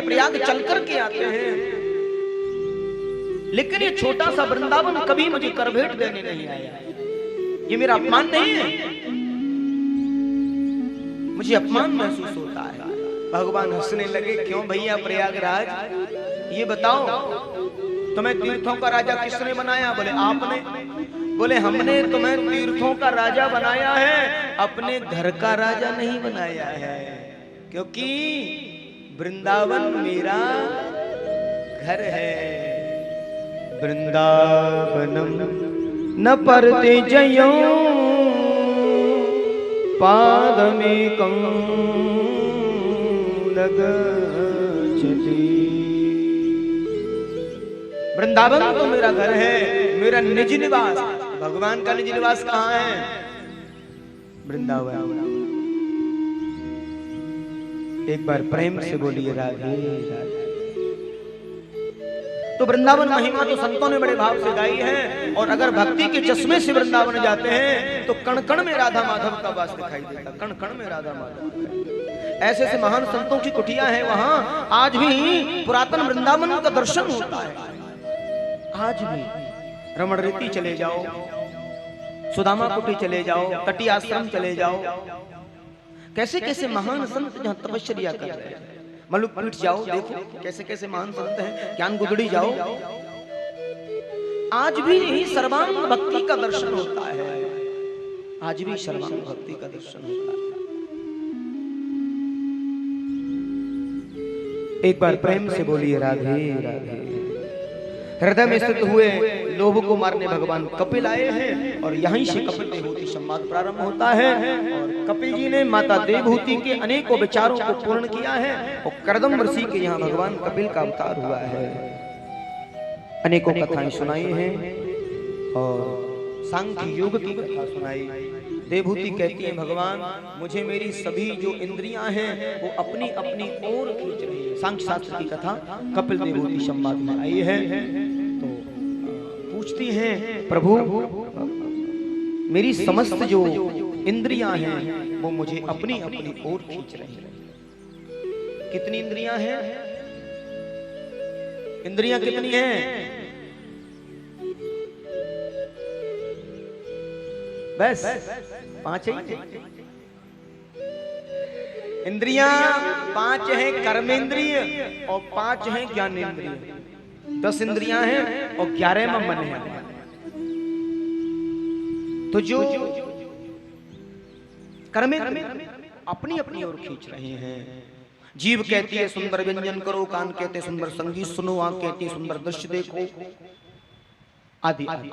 प्रयाग चल करके आते हैं, लेकिन ये छोटा सा वृंदावन कभी मुझे कर भेंट देने नहीं आया। ये मेरा अपमान नहीं है, मुझे अपमान महसूस होता है। भगवान हंसने लगे, क्यों भैया प्रयागराज, ये बताओ तुम्हें तीर्थों का राजा किसने बनाया? बोले आपने। बोले हमने तुम्हें तीर्थों का राजा बनाया है, अपने घर का राजा नहीं बनाया है, क्योंकि वृंदावन मेरा घर है। वृंदावनम न परते जयो पादमेकं न गच्छति। वृंदावन तो मेरा घर है, मेरा निज निवास। भगवान का निज निवास कहाँ है? वृंदावन। एक बार प्रेम से बोलिए राधे राधे। तो वृंदावन महिमा तो संतों ने बड़े भाव से गाई है, और अगर भक्ति के चश्मे से वृंदावन जाते हैं तो कण कण में राधा माधव का वास दिखाई देता, कण कण में राधा माधव। ऐसे ऐसे महान संतों की कुटिया है वहां, आज भी पुरातन वृंदावन का दर्शन होता है। आज भी रमण रीति चले जाओ, सुदामा कुटी चले जाओ, तटी आश्रम चले जाओ, कैसे कैसे महान संत जहां तपस्या कर रहे हैं। मलुक पीठ जाओ, देखो कैसे कैसे महान संत हैं। ज्ञान गुदड़ी जाओ, आज भी यही सर्वांग भक्ति का दर्शन होता है। आज भी सर्वांग भक्ति का दर्शन होता है। एक बार प्रेम से बोलिए राधे राधे। हृदय में स्थित हुए लोभ को मारने भगवान कपिल आए हैं, और यहीं से कपिल देवहूति संवाद प्रारंभ होता है। और कपिल जी ने माता देवहूति के अनेकों विचारों को पूर्ण किया है, और कर्दम ऋषि के यहाँ भगवान कपिल का अवतार हुआ है। अनेकों कथाएं सुनाई हैं, और सांख्य योग की कथा सुनाई। देवहूति कहती है, भगवान मुझे मेरी सभी जो इंद्रियां हैं वो अपनी अपनी ओर खींच रही है। सांख्य शास्त्र की कथा कपिल देवहूति संवाद में आई है। तो पूछती हैं, प्रभु मेरी समस्त जो इंद्रियां हैं वो मुझे अपनी अपनी ओर खींच रही है। कितनी इंद्रियां हैं? इंद्रियां कितनी हैं? बस 5 ही। इंद्रियां 5 हैं कर्मेंद्रिय, और 5 हैं ज्ञानेंद्रिय। 10 इंद्रियां हैं और 11वां मन है। तो जो कर्मेंद्रिय अपनी अपनी ओर खींच रहे हैं। जीभ कहती है सुंदर व्यंजन करो, कान कहते सुंदर संगीत सुनो, आंख कहती है सुंदर दृश्य देखो, आदि आदि।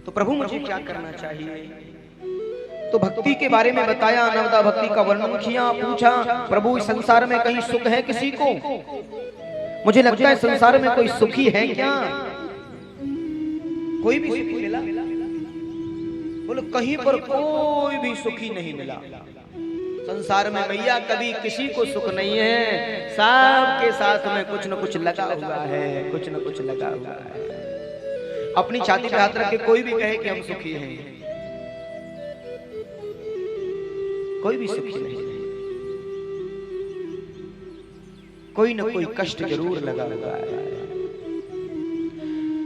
तो प्रभु मुझे क्या करना चाहिए? तो भक्ति के बारे में बताया, नवदा भक्ति का वर्णन किया। पूछा, प्रभु इस संसार में कहीं सुख है किसी को? मुझे लगता है संसार में कोई सुखी है क्या? कोई भी सुखी मिला? बोले कहीं पर कोई भी सुखी नहीं मिला। संसार में भैया कभी किसी को सुख नहीं है, सबके साथ में कुछ न कुछ लगा हुआ है, कुछ न कुछ लगा हुआ है। अपनी छाती पे हाथ रख के कोई भी कहे कि हम सुखी हैं, कोई भी सुखी नहीं है। कोई न कोई कष्ट जरूर लगा हुआ है।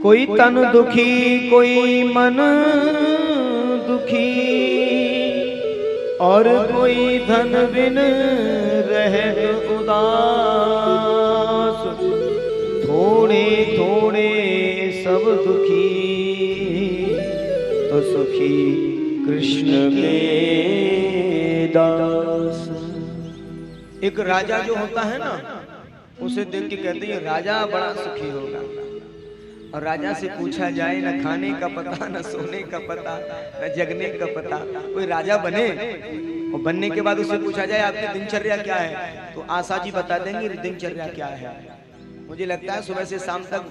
कोई तन दुखी, कोई मन दुखी, और कोई धन बिन रहे उदास। थोड़े थोड़े सब दुखी, तो सुखी कृष्ण के दास। एक राजा जो होता है ना, उसे देख के कहते हैं राजा बड़ा सुखी होगा। और राजा से पूछा जाए न खाने का पता, न सोने का पता, न जगने का पता, कोई राजा बने और बनने के बाद उससे पूछा जाए आपकी दिनचर्या क्या है, तो आशा जी बता देंगे दिनचर्या क्या है। मुझे लगता है सुबह से शाम तक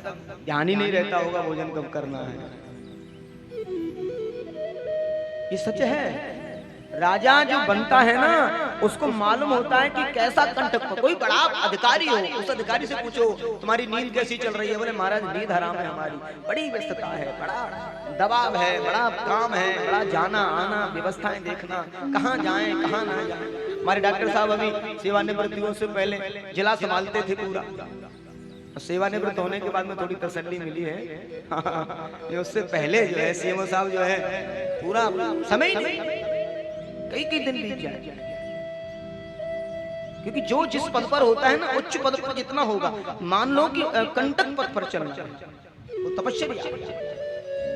ध्यान ही नहीं रहता होगा भोजन कब करना है। ये सच है। राजा जो बनता है ना, उसको मालूम होता है कि कैसा कंटक, कोई बड़ा अधिकारी हो, उस अधिकारी से पूछो तुम्हारी नींद कैसी चल रही है, बोले महाराज नींद हराम है, हमारी बड़ी व्यस्तता है, बड़ा दबाव है, बड़ा काम है, बड़ा जाना आना, व्यवस्थाएं देखना, कहाँ जाएं कहाँ ना जाएं। हमारे डॉक्टर साहब अभी सेवानिवृत्तियों से पहले जिला संभालते थे पूरा, सेवानिवृत्त होने के बाद में थोड़ी तसल्ली मिली है। ये उससे पहले जो है सीएमओ साहब जो है पूरा समय नहीं, कई कई दिन बीत जाए, क्योंकि जो जिस पद पर होता है ना, उच्च पद पर जितना होगा, मान लो कि कंटक पद पर चलना वो तपश्चर्या,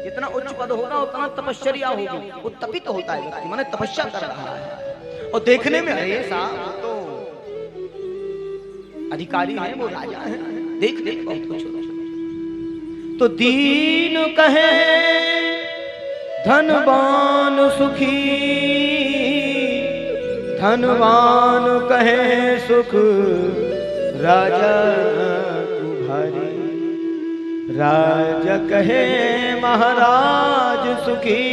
जितना उच्च पद होगा उतना तपश्चर्या होगी, वो तपित होता है व्यक्ति, माने तपस्या कर रहा है। और देखने में अरे साहब तो अधिकारी है, वो राजा है, देख देख बहुत कुछ होता है। तो दीन कहे धनवान सुखी, धनवान कहे सुख राजा तुम्हारी, राजा कहे महाराज सुखी,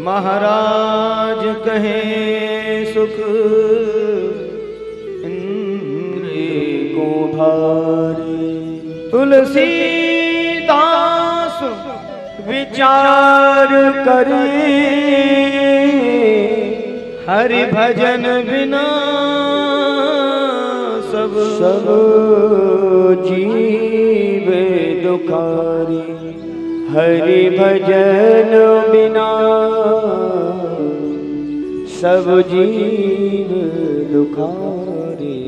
महाराज कहे सुख इंद्र को भारी। तुलसीदास विचार करे हरि भजन बिना सब सब जीव दुखारी, हरि भजन बिना सब जीव दुखारी।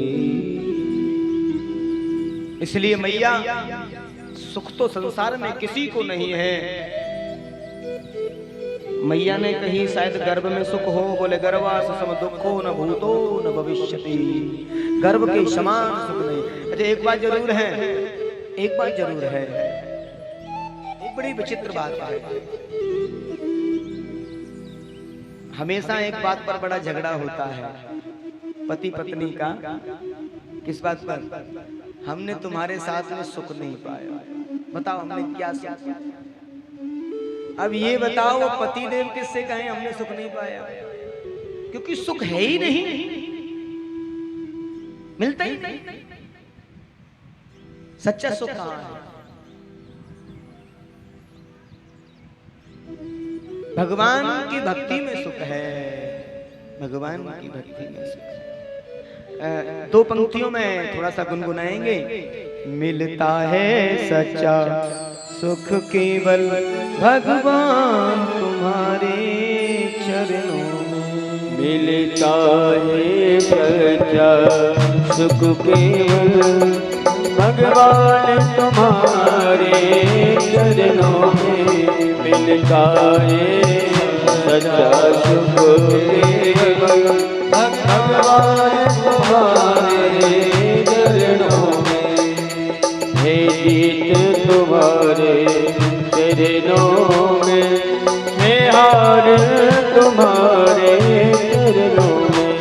इसलिए मैया सुख तो संसार में किसी को नहीं है। मैया ने कही शायद गर्भ में सुख हो, बोले गर्भास सम दुखो न भूतो न भविष्यति, गर्भ के समान सुख नहीं। अच्छा एक बात जरूर है, एक बात जरूर है, एक बड़ी विचित्र बात है, हमेशा एक बात पर बड़ा झगड़ा होता है पति पत्नी का। किस बात पर? हमने तुम्हारे साथ में सुख नहीं पाया, बताओ हमने क्या सुख। अब ये बताओ वो पति देव किससे कहें हमने सुख नहीं पाया, क्योंकि सुख है ही नहीं, मिलता ही नहीं। सच्चा सुख कहां है? भगवान की भक्ति में सुख है, भगवान की भक्ति में सुख है। दो पंक्तियों में थोड़ा सा गुनगुनाएंगे। मिलता है सच्चा सुख केवल भगवान तुम्हारे चरणों में, मिलता है सच्चा सुख केवल भगवान तुम्हारे चरणों में, मिलता है सच्चा सुख केवल भगवान तुम्हारे चरणों में, है जीत तुम्हारे चरणों में, है हार तुम्हारे चरणों में,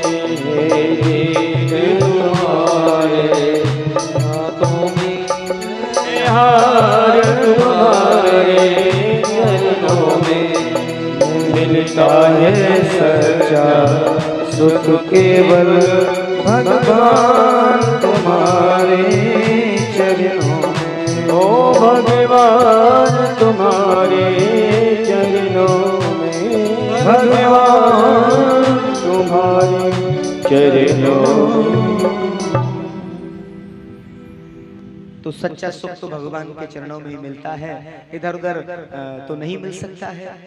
है जीत तुम्हारे हाथों में, है हार तुम्हारे चरणों में, मिलता है सच्चा सुख केवल भगवान तुम्हारे चरणों में, ओ भगवान तुम्हारे चरणों में, भगवान तुम्हारे चरणों में। तो सच्चा सुख तो भगवान के चरणों में ही मिलता है, इधर उधर तो नहीं मिल सकता है।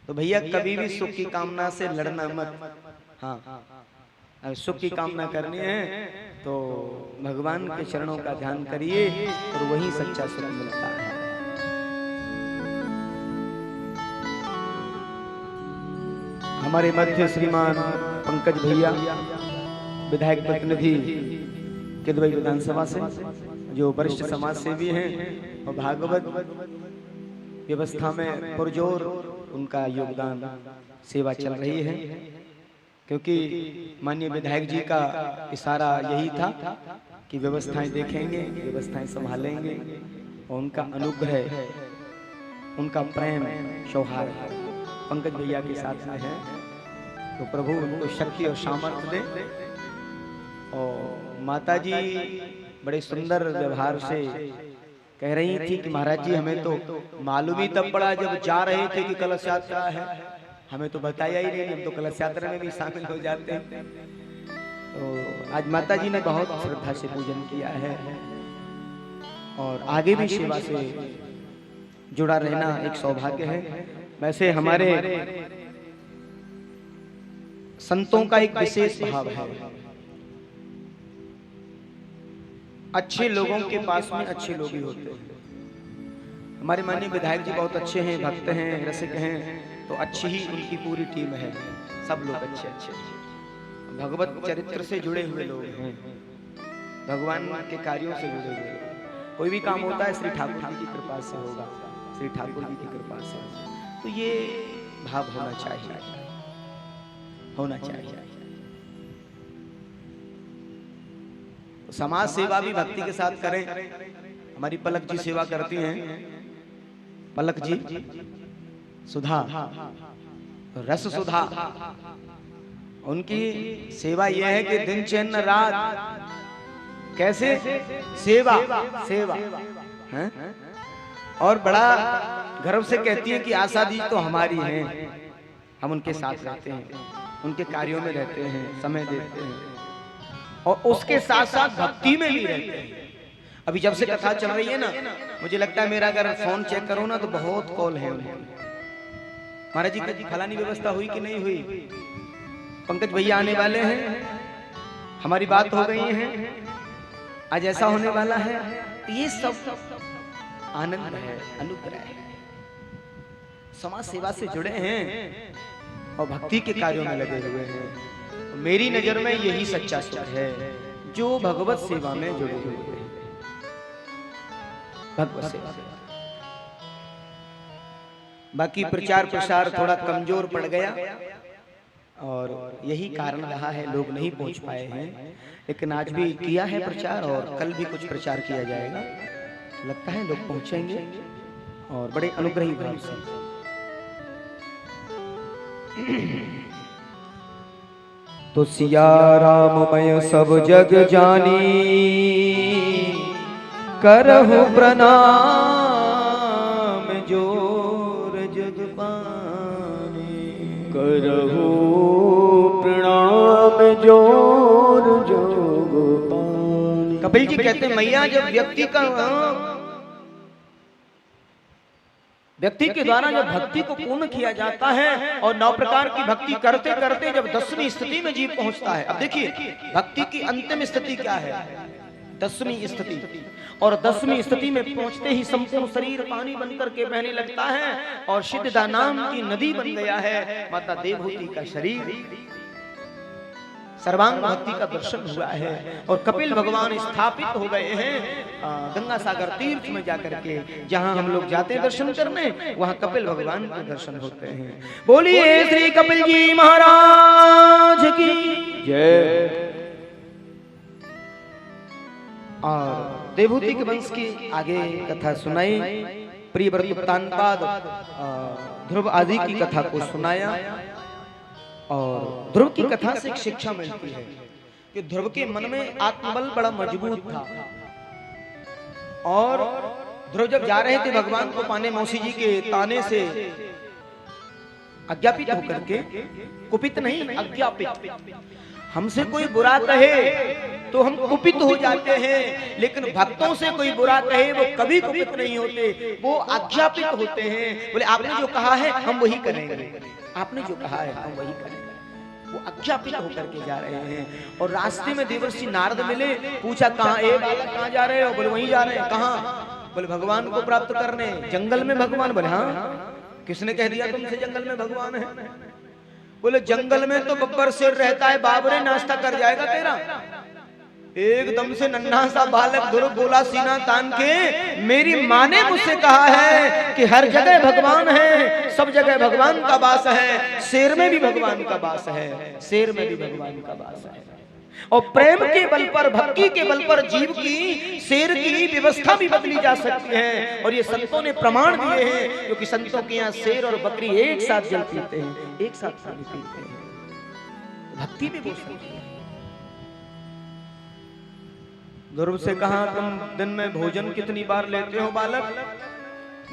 तो भैया कभी भी सुख की कामना से लड़ना मत। हाँ, सुख की कामना करनी है तो भगवान के चरणों का ध्यान करिए और वही सच्चा सुख मिलता है। हमारे मध्य श्रीमान पंकज भैया विधायक प्रतिनिधि किदवई विधानसभा से, जो वरिष्ठ समाज सेवी हैं और भागवत व्यवस्था में पुरजोर उनका योगदान सेवा चल रही है, क्योंकि माननीय विधायक जी का इशारा यही था कि व्यवस्थाएं देखेंगे, व्यवस्थाएं संभालेंगे और उनका अनुग्रह, उनका प्रेम, सौहार्द पंकज भैया के साथ में है, तो प्रभु उनको शक्ति और सामर्थ्य दे। और माता जी बड़े सुंदर व्यवहार से कह रही थी कि महाराज जी हमें तो मालूम ही तब पड़ा जब जा रहे थे कि कलश यात्रा है, हमें तो बताया ही नहीं, हम तो कलश यात्रा में भी शामिल हो जाते हैं। तो आज माता जी ने बहुत श्रद्धा से पूजन किया है और आगे भी सेवा से जुड़ा रहना एक सौभाग्य है। वैसे हमारे संतों का एक विशेष भाव है, अच्छे लोगों के पास में अच्छे लोग ही होते हैं। हमारे माननीय विधायक जी बहुत अच्छे हैं, भक्त हैं, रसिक हैं, तो अच्छी ही उनकी पूरी टीम है, सब लोग अच्छे अच्छे भगवत चरित्र से जुड़े हुए लोग हैं, भगवान के कार्यों से जुड़े हुए लोग। कोई भी काम होता है श्री ठाकुर जी की कृपा से होगा, श्री ठाकुर जी की कृपा से होगा। तो ये भाव होना चाहिए, होना चाहिए। तो समाज सेवा भी भक्ति के साथ करें। हमारी पलक जी सेवा करती हैं, पलक जी सुधा, रस सुधा, उनकी सेवा यह है कि दिन चैन रात, कैसे सेवा सेवा है? और बड़ा गर्व से कहती हैं कि आशा जी तो हमारी हैं, हम उनके साथ रहते हैं, उनके कार्यों में रहते हैं, समय देते हैं और उसके साथ साथ भक्ति में भी रहते हैं। अभी जब से कथा चल रही है ना, मुझे लगता है मेरा अगर फोन चेक करो ना तो बहुत कॉल है उन्हें। महाराज जी की फलानी व्यवस्था हुई कि नहीं हुई, पंकज भैया आने वाले हैं, हमारी बात हो गई है, आज ऐसा होने वाला है। ये सब आनंद है, अनुग्रह है, समाज सेवा से जुड़े हैं और भक्ति के कार्यों में लगे हुए हैं। मेरी नजर में यही सच्चा सुख है जो भगवत सेवा में जुड़े हुए हैं, भगवत सेवा। बाकी प्रचार प्रसार थोड़ा कमजोर पड़ गया और यही कारण रहा है, लोग नहीं पहुंच पाए हैं, लेकिन आज भी किया है प्रचार और कल भी कुछ प्रचार किया जाएगा। लगता है लोग पहुंचेंगे और बड़े अनुग्रही भाव से। तो सिया राम मैं सब जग जानी, करहु प्रणाम जोर जग पानी, करहु प्रणाम जोर जोग पानी। कपिल जी कहते हैं मैया जब व्यक्ति के द्वारा जब भक्ति को पूर्ण किया जाता है और 9 प्रकार की भक्ति करते करते जब 10वीं स्थिति में जीव पहुंचता है। अब देखिए भक्ति की अंतिम स्थिति क्या है, 10वीं स्थिति, और 10वीं स्थिति में पहुंचते ही संपूर्ण शरीर पानी बनकर के बहने लगता है और सिद्धदा नाम की नदी बन गया है। माता देवहूति का शरीर, सर्वांग भक्ति का दर्शन हुआ है और कपिल भगवान स्थापित हो गए हैं गंगा सागर तीर्थ में जाकर के। जहां हम लोग जाते हैं दर्शन करने, वहां कपिल भगवान के दर्शन होते हैं। बोलिए श्री कपिल जी महाराज की जय। और देवहूति के वंश की आगे कथा सुनाई, प्रियव्रत उत्तानपाद ध्रुव आदि की कथा को सुनाया। और ध्रुव की कथा से एक शिक्षा मिलती है कि ध्रुव के मन में आत्मबल बड़ा मजबूत था और ध्रुव जब जा रहे थे भगवान को पाने, मौसी जी के ताने से अज्ञापित होकर के, कुपित नहीं अज्ञापित, हमसे कोई बुरा कहे तो हम कुपित हो जाते हैं, लेकिन भक्तों से कोई बुरा कहे वो कभी कुपित नहीं होते, वो अज्ञापित होते हैं। बोले आपने जो कहा है हम वही करेंगे, आपने जो कहा है हम वही करेंगे। वो अज्ञापित होकर के जा रहे हैं और रास्ते में देवर्षि नारद मिले, पूछा कहाँ ए बालक कहाँ जा रहे हो? बोले वहीं जा रहे हैं। कहाँ? बोले भगवान को प्राप्त करने। जंगल में भगवान? बोले हाँ। किसने कह दिया तुमसे जंगल में भगवान है? बोले जंगल में तो बब्बर शेर रहता है, बाबरे नाश्ता कर जाएगा तेरा। एकदम से नन्हा सा बालक ध्रुव बोला सीना तान के, मेरी माँ ने मुझसे कहा है कि हर जगह भगवान है, सब जगह भगवान का वास है, शेर में भी भगवान का वास है, शेर में भी भगवान का वास है। और प्रेम के बल पर, भक्ति के बल पर जीव की, शेर की व्यवस्था भी बदली जा सकती है। और ये संतों ने प्रमाण दिए हैं, क्योंकि संतों के यहाँ शेर और बकरी एक साथ जल पीते हैं, एक साथ पानी पीते हैं। भक्ति भी बोल सकती है। ध्रुव से कहा, तुम दिन में भोजन कितनी बार लेते हो बालक?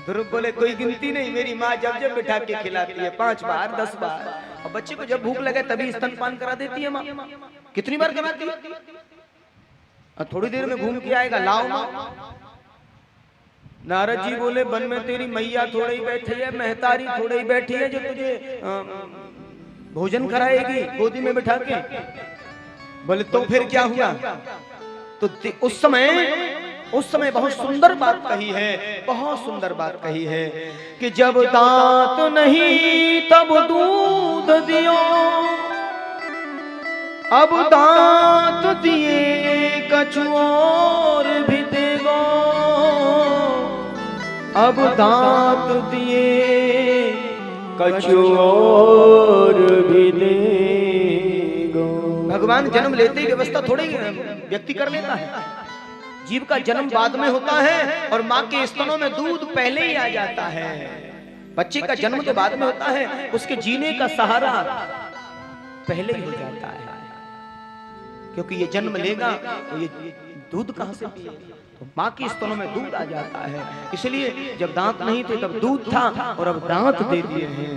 ध्रुव बोले, कोई गिनती नहीं, मेरी माँ जब जब बिठा के खिलाती है, 5 बार 10 बार। और बच्चे को जब भूख लगे तभी स्तनपान करा देती है माँ। कितनी बार कराती है? और थोड़ी देर में घूम के आएगा, लाओ माँ। नारद जी बोले, वन में तेरी मैया थोड़ी ही बैठी है, महतारी थोड़ी ही बैठी है जो तुझे भोजन कराएगी गोदी में बिठा के। बोले तो फिर क्या हुआ? तो उस समय बहुत सुंदर बात कही है, बहुत सुंदर बात कही है कि जब दांत नहीं तब दूध दियो, अब दांत दिए कछु और भी देगो, अब दांत दिए कछु और भी देगो। भगवान जन्म लेते ही व्यवस्था थोड़ी व्यक्ति कर लेता है। जीव का जन्म बाद में होता है और माँ के स्तनों में दूध पहले ही आ जाता है। बच्चे का जन्म तो बाद में होता है, उसके जीने का सहारा पहले ही हो जाता है, क्योंकि ये जन्म लेगा तो ये दूध कहां से पिए? तो माँ के स्तनों में दूध आ जाता है। इसलिए जब दांत नहीं थे तब दूध था, और अब दांत दे दिए हैं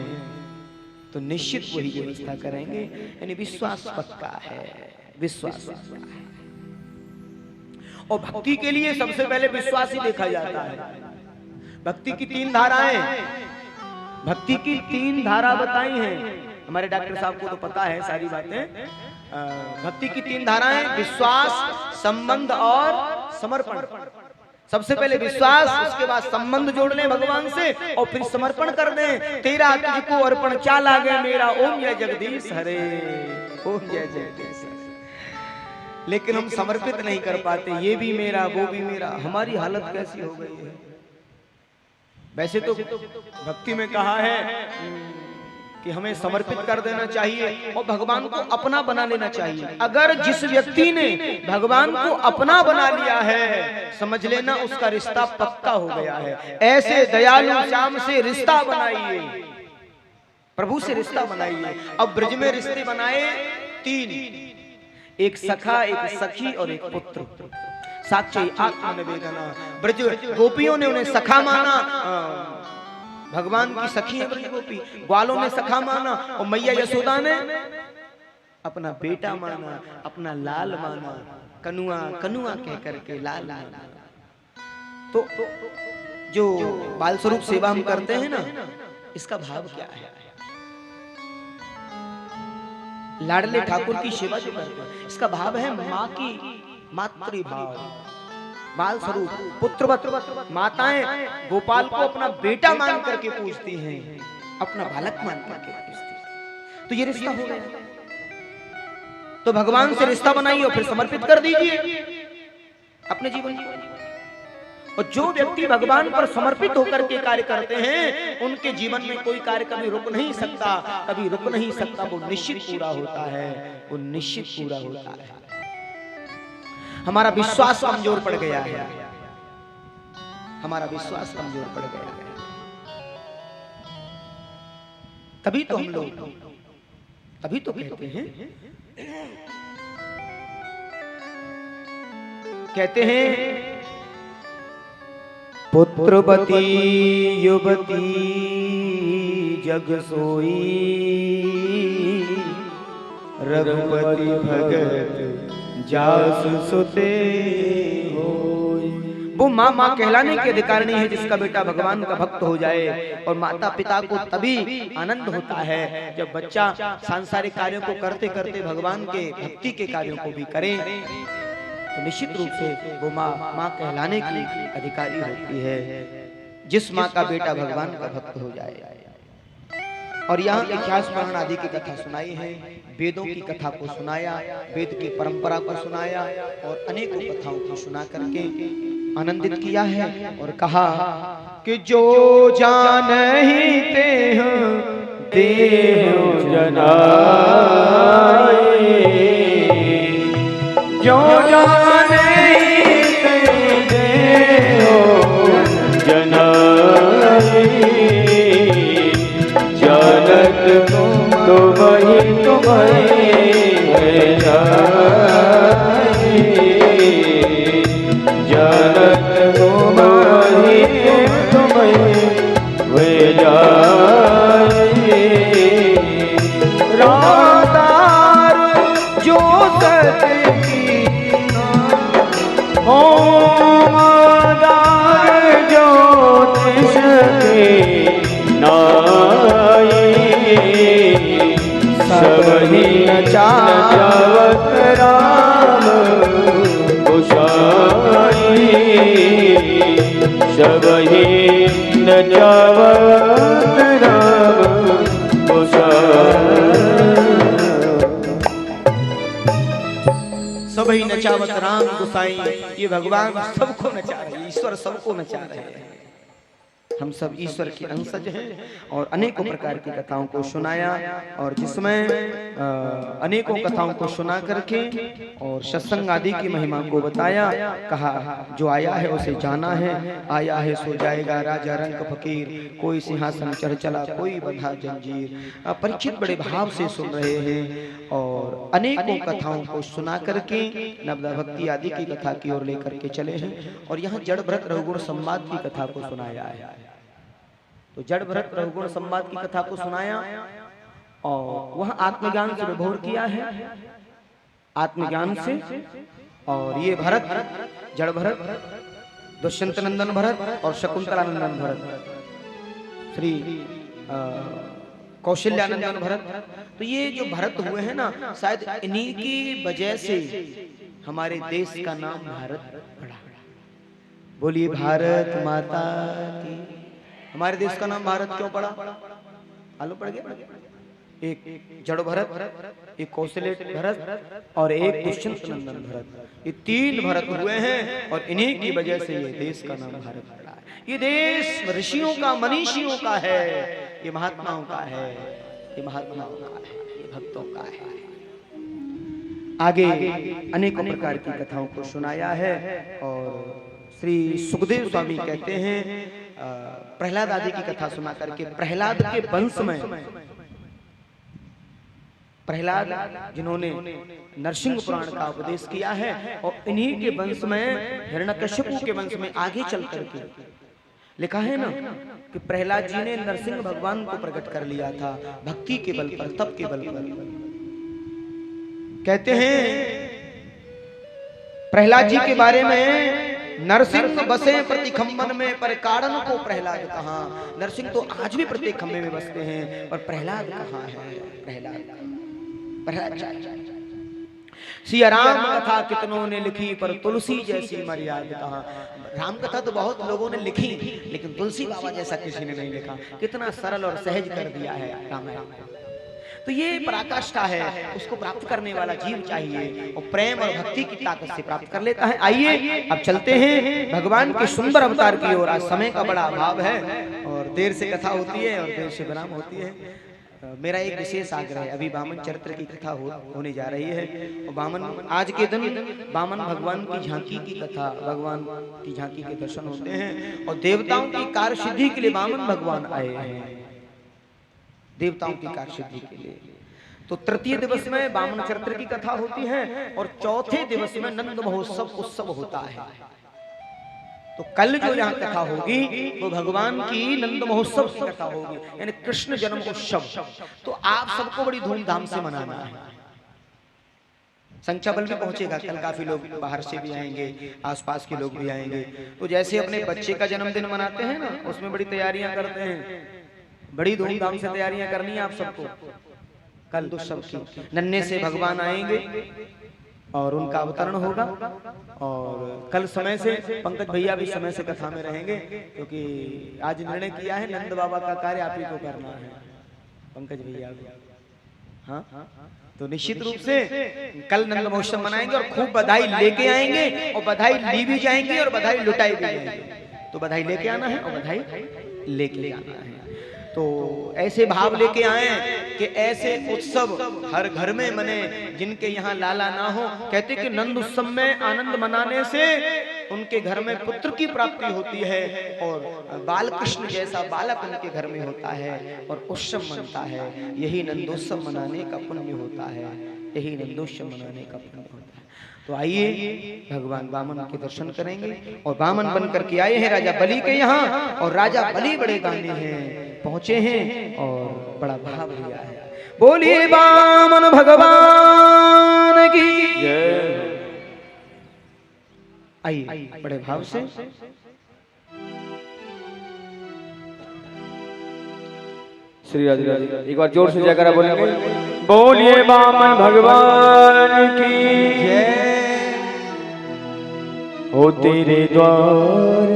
तो निश्चित वही व्यवस्था करेंगे। यानी विश्वास पक्का है, विश्वास पक्का है। और भक्ति के लिए सबसे पहले विश्वास ही देखा जाता है। भक्ति की 3 धाराएं, भक्ति की 3 धारा बताई हैं। हमारे डॉक्टर साहब को तो पता है सारी बातें। भक्ति की 3 धाराएं, विश्वास, संबंध और समर्पण। सबसे पहले विश्वास, उसके बाद संबंध जोड़ लें भगवान से, और फिर समर्पण कर दें। तेरा तुझको अर्पण क्या लागे मेरा, ओम जय जगदीश हरे, ओम जय जगदीश हरे। लेकिन हम समर्पित नहीं कर पाते, ये भी मेरा वो भी मेरा। हमारी हालत कैसी हो गई है। वैसे तो भक्ति में कहा है कि हमें समर्पित कर देना चाहिए और भगवान को अपना बना लेना चाहिए। अगर जिस व्यक्ति ने भगवान को अपना बना लिया है, समझ लेना उसका रिश्ता पक्का हो गया है। ऐसे दयालु श्याम से रिश्ता बनाइए, प्रभु से रिश्ता बनाइए। अब ब्रज में रिश्ते बनाए 3, एक सखा, एक सखी और एक पुत्र। साक्षी आत्मनिवेदना। ब्रज गोपियों ने उन्हें सखा माना, भगवान की सखी है ब्रज गोपी। ग्वालों ने सखा माना, और मैया यशोदा ने अपना बेटा माना, अपना लाल माना। कनुआ कनुआ कह करके लाल माना। तो जो बाल स्वरूप सेवा हम करते हैं ना, इसका भाव क्या है? लाडले ठाकुर की सेवा जो करते हैं, इसका भाव है माँ की मातृभाव, बाल स्वरूप, पुत्रवत। माताएं गोपाल को अपना बेटा मान करके पूजती हैं, अपना बालक मान करके पूजती हैं। तो ये रिश्ता हो गया। तो भगवान से रिश्ता बनाइए और फिर समर्पित कर दीजिए अपने जीवन को। और जो व्यक्ति भगवान पर समर्पित होकर के कार्य करते हैं, उनके जीवन में कोई कार्य कभी रुक नहीं सकता, कभी रुक नहीं सकता। वो निश्चित पूरा होता है, वो निश्चित पूरा होता है। हमारा विश्वास कमजोर पड़ गया है, हमारा विश्वास कमजोर पड़ गया है। तभी तो हम लोग, तभी तो कहते हैं पुत्रवती युवती जग सोई, रघुपति भगत जास सुते होई। वो माँ माँ कहलाने के अधिकारिणी है जिसका बेटा भगवान का भक्त हो जाए। और माता पिता को तभी आनंद होता है जब बच्चा सांसारिक कार्यों को करते करते भगवान के भक्ति के कार्यों को भी करे। तो निश्चित रूप से वो माँ माँ कहलाने की अधिकारी होती है, जिस माँ का बेटा भगवान का भक्त हो जाए। और यहाँ इतिहास पुराण आदि की कथा सुनाई है, वेदों की कथा को सुनाया, वेद की परंपरा को सुनाया, और अनेकों कथाओं को सुना करके आनंदित किया है। और कहा कि जो जानहि तेह जनाए, जो जाने दे हो जनाई जानत तुम्हें जाई जानत तुम्हें जाई रातार जो सती ओमदार ज्योतिष के नाई सबही नचावत राम गोसाई सबही नचावत राम सभी नचावत राम गोसाई। ये भगवान सबको नचा रहे हैं, ईश्वर सबको नचा रहे हैं। हम सब ईश्वर के अंशज हैं और अनेकों प्रकार की कथाओं को सुनाया और जिसमें अनेकों कथाओं को सुना करके और सत्संग आदि की महिमा को बताया। कहा जो आया है उसे जाना है, आया है सो जाएगा राजा रंक फकीर, कोई सिंहासन चढ़ चला कोई बंधा जंजीर। परीक्षित बड़े भाव से सुन रहे हैं और अनेकों कथाओं को सुना करके नवदा भक्ति आदि की कथा की ओर लेकर के चले हैं। और यहाँ जड़ भरत रघुगुण संवाद की कथा को सुनाया है। तो जड़ भरत रघुगुण संवाद की कथा को सुनाया और वह आत्मज्ञान से विभोर किया है, आत्मज्ञान से। और ये भरत जड़ भरत, दुष्यंत नंदन भरत और शकुंतला नंदन भरत, श्री कौशल्यानंदन भरत। तो ये जो भरत हुए हैं ना, शायद इन्हीं की वजह से हमारे देश का नाम भारत पड़ा। बोलिए भारत माता की। हमारे देश का नाम भारत क्यों पड़ा? आलू पड़ गया। एक जड़ भरत, एक कौशल्य भरत और एक दुष्यंत नंदन भरत। ये तीन भरत हुए हैं और इन्हीं की वजह से ये देश का नाम भारत पड़ा है। ये देश ऋषियों का, मनीषियों का है, ये महात्माओं का है, ये महात्माओं का है, ये भक्तों का है। आगे अनेकों प्रकार की कथाओं को सुनाया है और श्री सुखदेव स्वामी कहते हैं प्रहलाद आदि की कथा सुना करके, प्रहलाद के वंश में, प्रहलाद जिन्होंने नरसिंह पुराण का उपदेश किया है और इन्हीं के वंश में, हिरण्यकश्यपु के वंश में आगे चल करके लिखा है ना कि प्रहलाद जी ने नरसिंह भगवान को प्रकट कर लिया था भक्ति के बल पर, तप के बल पर। कहते हैं प्रहलाद जी के बारे में, नरसिंह बसे प्रति खम्बन में पर कारण को प्रहलाद कहाँ। नरसिंह तो आज भी प्रत्येक खम्बे में बसते हैं और प्रहलाद कहाँ है? प्रहलाद सिया राम कथा कितनों ने लिखी पर तुलसी जैसी मर्यादा कहाँ। राम कथा तो बहुत लोगों ने लिखी लेकिन तुलसी बाबा जैसा किसी ने नहीं लिखा। कितना सरल और सहज कर दिया है रामायण। तो ये पराकाष्ठा है, उसको प्राप्त करने वाला जीव चाहिए और प्रेम और भक्ति की ताकत से प्राप्त कर लेता है। आइए अब चलते हैं भगवान के सुंदर अवतार की ओर। आज समय का बड़ा अभाव है और देर से कथा होती है और देर से विराम होती है। मेरा एक विशेष आग्रह है, अभी वामन चरित्र की कथा होने जा रही है और वामन आज के दिन वामन भगवान की झांकी की कथा, भगवान की झांकी के दर्शन होते हैं और देवताओं की कार्य सिद्धि के लिए वामन भगवान आए हैं, देवताओं की कार्य सिद्धि के लिए। तो तृतीय दिवस में वामन चरित्र की कथा होती है और चौथे दिवस में नंद महोत्सव उत्सव होता है। तो कल जो यहाँ कथा होगी वो भगवान की नंद महोत्सव की कथा होगी, यानी कृष्ण जन्म उत्सव। तो आप सबको बड़ी धूमधाम से मनाना है। संख्या बल भी पहुंचेगा, कल काफी लोग बाहर से भी आएंगे, आसपास के लोग भी आएंगे। तो जैसे अपने बच्चे का जन्मदिन मनाते हैं ना, उसमें बड़ी तैयारियां करते हैं, बड़ी धूमधाम से तैयारियां करनी है आप सबको। कल उत्सव की नन्हे से भगवान आएंगे और उनका अवतरण होगा और कल समय से पंकज भैया भी समय से कथा में रहेंगे, क्योंकि आज निर्णय किया है नंद बाबा का कार्य आप ही को करना है, पंकज भैया भी। हाँ, तो निश्चित रूप से कल नंद महोत्सव मनाएंगे और खूब बधाई लेके आएंगे और बधाई ली भी जाएंगी और बधाई लुटाई भी जाएंगी। तो बधाई लेके आना है और बधाई लेके आना है। तो ऐसे भाव लेके आए कि ऐसे उत्सव हर घर में मने, जिनके यहाँ लाला ना हो। कहते कि नंद उत्सव में आनंद मनाने से उनके घर में पुत्र की प्राप्ति होती है और बाल कृष्ण जैसा बालक उनके घर में होता है और उत्सव मनता है। यही नंदोत्सव मनाने का पुण्य होता है, यही नंदोत्सव मनाने का पुण्य होता है। तो आइए भगवान वामन के दर्शन करेंगे। और वामन बन करके आए हैं राजा बलि के यहाँ, और राजा बलि बड़े गाने हैं, पहुंचे हैं और बड़ा भाव लिया है। बोलिए वामन भगवान की जय। आइए बड़े भाव से। श्री राधे राधे। एक बार जोर से जयकारा बोलेंगे। बोलिए वामन भगवान की जय। हो तेरे द्वार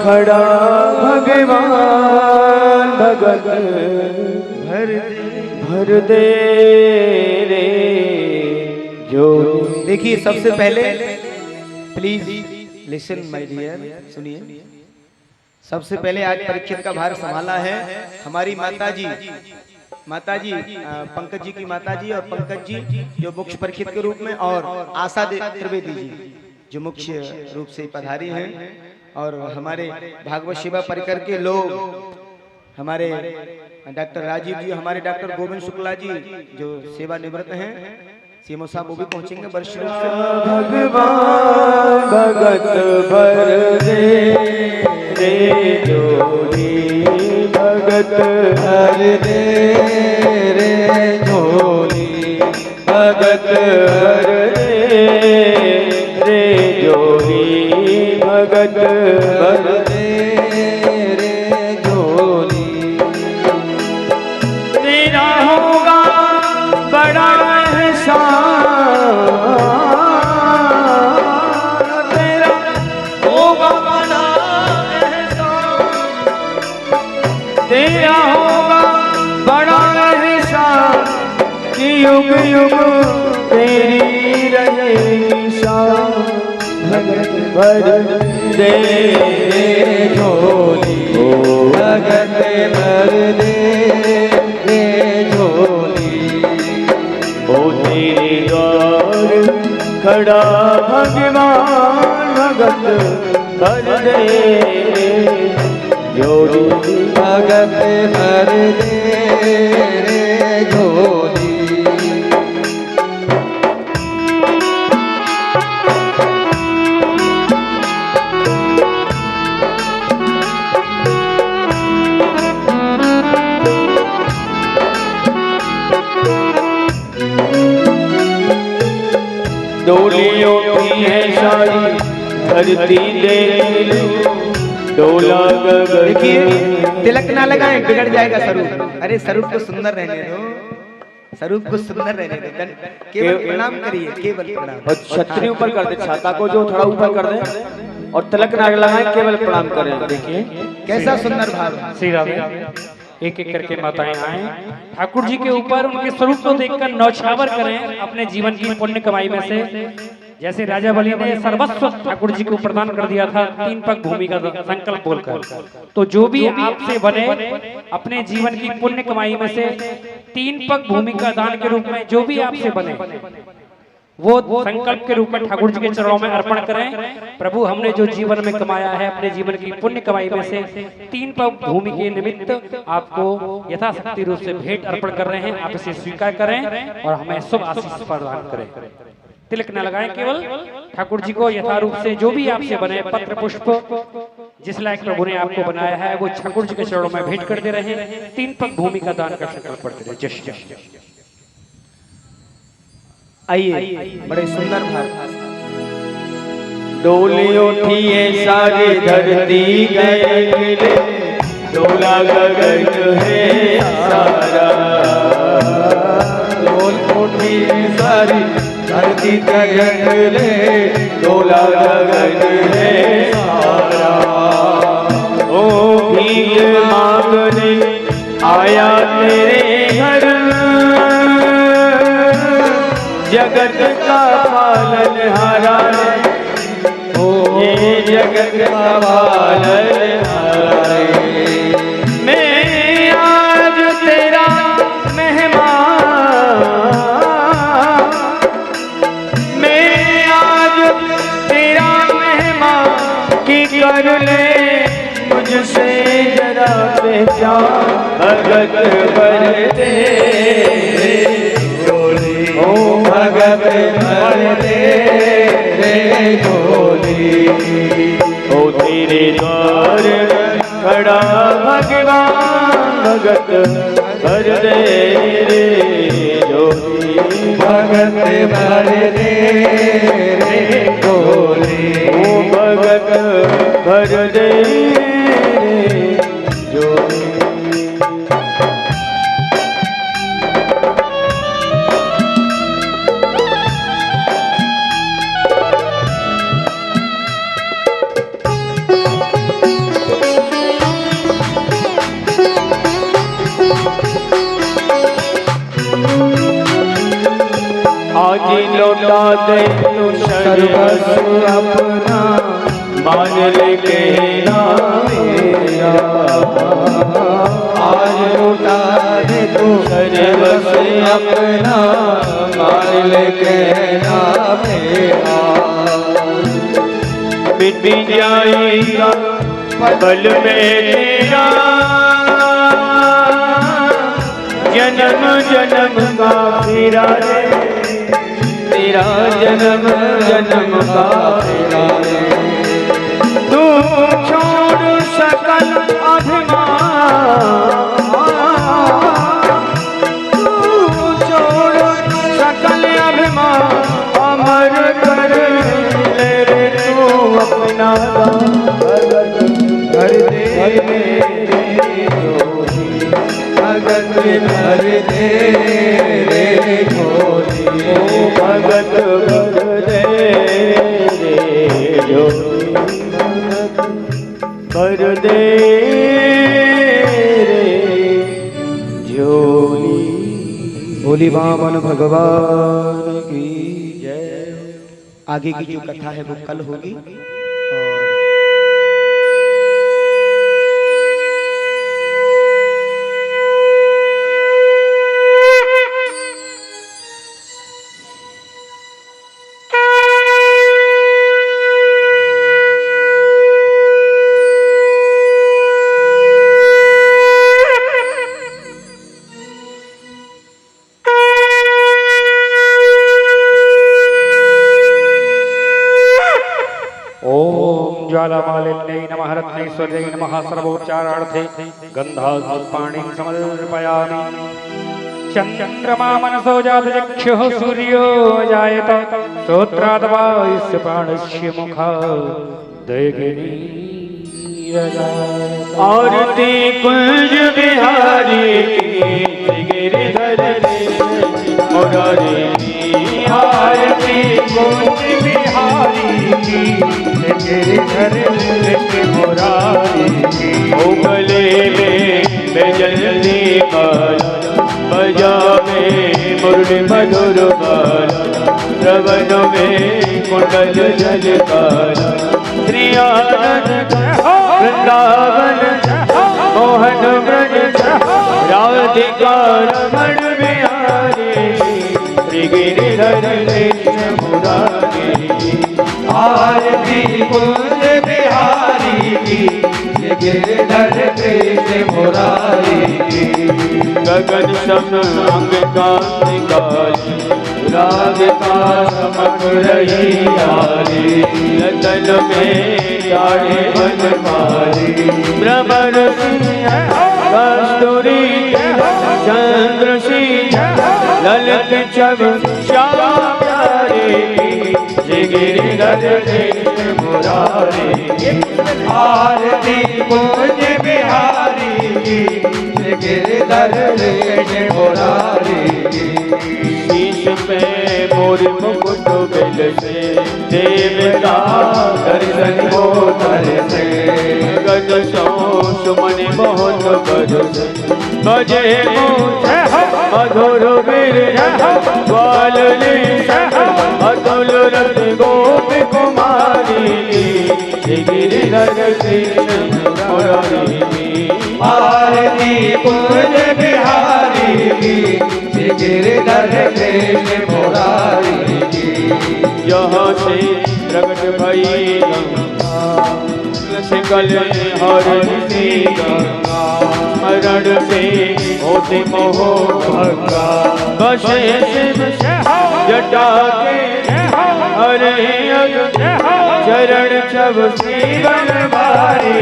खड़ा भगवान भगत भर दे रे जो। देखिए सबसे पहले प्लीज लिसन माय डियर, सुनिए। सबसे पहले आज परीक्षित का भार संभाला है हमारी माताजी पंकज जी की माताजी और पंकज जी जो मुख्य परीक्षित के रूप में, और आशा त्रिवेदी जी जो मुख्य रूप से पधारी हैं, और हमारे भागवत सेवा परिकर के लोग, हमारे डॉक्टर राजीव जी, हमारे डॉक्टर गोविंद शुक्ला जी जो सेवानिवृत्त हैं, सीमो साहब वो भी पहुंचेंगे वर्ष रूप से। भगवान भगत भर दे रे जोड़ी भगत भर दे रे झोली भगत भर दे रे जोड़ी भगत भर दे रे झोली। तेरा होगा बड़ा तेरा होगा बड़ा एहसान, तेरा होगा बड़ा एहसान कि युग युग तेरी रहेगी शान। भगत भर दे रे झोली भगत भर दे रे झोली। ओ तेरे द्वार खड़ा भगवान भगत भर दे जोड़ी भगत भर दे रे झोली। डोलियों की है सारी धरती देख डोला गगन। देखिए तिलक ना लगाएं, बिगड़ जाएगा स्वरूप। अरे स्वरूप को सुंदर रहने दो, स्वरूप को सुंदर रहने दो, केवल प्रणाम करिए, केवल प्रणाम। और छतरी ऊपर कर दे, छाता को जो थोड़ा ऊपर कर दे और तिलक ना लगाएं, केवल प्रणाम करें। देखिए कैसा सुंदर भाव है। श्री राधे। एक एक करके माताएं आए, ठाकुर जी के ऊपर उनके स्वरूप को देखकर नौछावर करें अपने जीवन की पुण्य कमाई में से। जैसे राजा बलि ने सर्वस्व ठाकुर जी को प्रदान कर दिया था 3 पग भूमि का संकल्प बोलकर, तो जो भी आपसे बने अपने जीवन की पुण्य कमाई में से 3 पग भूमि का दान के रूप में जो भी आपसे बने वो संकल्प के रूप में ठाकुर जी के चरणों में अर्पण करें। प्रभु हमने जो जीवन में कमाया है अपने जीवन की पुण्य कमाई में से 3 पग भूमि के निमित्त आपको यथाशक्ति रूप से भेंट अर्पण कर रहे हैं। आप इसे स्वीकार करें और हमें शुभ आशीष प्रदान करें। तिलक न लगाएं, केवल ठाकुर जी को यथारूप से जो भी आपसे बने पत्र पुष्प जिस लायक प्रभु ने आपको बनाया है वो ठाकुर जी के चरणों में भेंट कर दे रहे हैं। 3 पग भूमि का दान का संकल्प करते रहे। जय जय। आइए बड़े सुंदर भाव। डोली उठी है सारी धरती देख ले डोला गगन है सारा। डोल उठी सारी धरती देख ले डोला गगन है सारा। ओ भीख मांगने आया तेरे घर जगत का पालनहारा ये जगत का पालनहारा। मैं कर ले मुझसे जरा पहचान, भगत भर दे झोली, ओ भगत भर दे रे झोली। ओ तेरे द्वार खड़ा भगवान, भगत भर दे रे झोली, भगत भर दे रे झोली, ओ भगत भर दे रे झोली। आज लौटा दे तू सर्वस्व अपना, मान ले कहना मेरा। आज लौटा दे तू सर्वस्व अपना, मान ले कहना मेरा। मिट भी जाएगा पल में तेरा, जन्म जन्म का फिरा रे, तेरा जन्म जन्म का फिरा रे। तू छोड़ सकल अभिमान, तू छोड़ सकल अभिमान, अमर कर ले रे तू अपना भगत भर दे रे झोली, भगत भर दे रे झोली, ओ भगत भर दे रे झोली, भगत भर दे रे झोली। बोली वामन भगवान की जय। आगे की जो कथा है वो कल होगी। ज्वालामालिन्यै नमः रत्नेश्वर्यै नमः सर्वोच्चारार्थे गन्धाधूपाणिं समर्पयामि। चन्द्रमा मनसो जातचक्षुः सूर्यो जायत, श्रोत्राद्वायुस्य प्राणस्य मुखादग्निरजायत। आरती कुंज बिहारी की गिरिधर मुरारी, आरती कुंज बिहारी की गिरिधर मुरारी। ओ गले में जल्दी बाला, बजा में मुरली मधुर बाला, श्रवण में कुंडल झलकारा। श्री आनंद वृंदावन मोहन व्रज, राधिका रमण बिहारी, श्री गिरिधर मुरारी। आरती कुंज बिहारी की गिरिधर मुरारी। गगन सम अंग कांति काली, राधिका समक रही आली, लदन में डाढ़े बनमाली। भ्रमर कस्तूरी चंद्र सिंह, ललित छवि श्याम प्यारे, गिरिधर मुरारी। आरती कुंज बिहारी की गिरिधर मुरारी। शीश पे मोर मुकुट बिल से, देवता दर्शन हो कर से। गज सो सुमन बहुत बरस, बजे मधुर वीर ग्वाल अतुल रत गोप कुमारी, गिरिधर मुरारी। आरती कुंज बिहारी की गिरिधर मुरारी। यहाँ से प्रकट भई गंगा, सकल हरती गंगा स्मरण से होते मोह भंगा बसे शिव जटा के हरे चरण छब जीवन भारी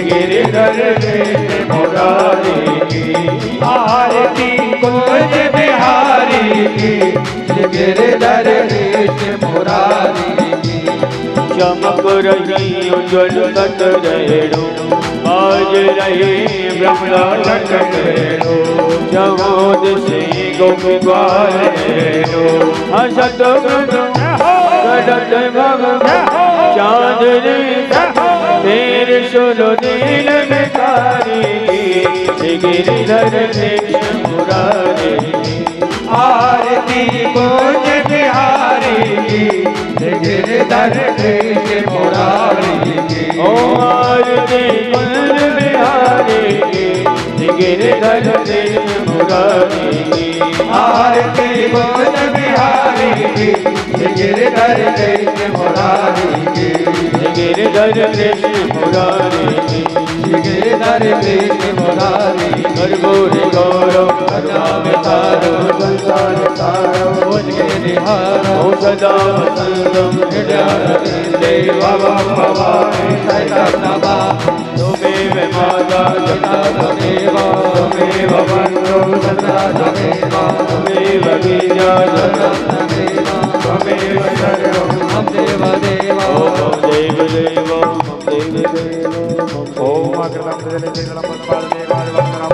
गिरधर मुरारी की आरती कुंज बिहारी की गिरधर मुरारी की चमक रही उज्ज्वल तट रेणु आज रहे ब्रह्मलट रेणु चमोद से गोपाल रेणु हसत गडत भव चांदनी मेर सुनो नील भिखारी गिरधर मुरारी आरती कुंज बिहारी गिरधर मुरारी ओ आरती कुंज बिहारी गिरधर मुरारी आरती कुंज बिहारी गिरधर मुरारी गिरधर मुरारी गिरधर मुरारी गौर गौरव नाम तारो संसार तारो गिरिहारो सदा वसंतम देवा भवानी सदा तुमेव माता पिता देवा तुमेव बंधु सदा देवा तुमेव बीजा देवा तुमेव सर्वं मम देव देवा ओम देव देव देव देव ओम अग्रम देव देव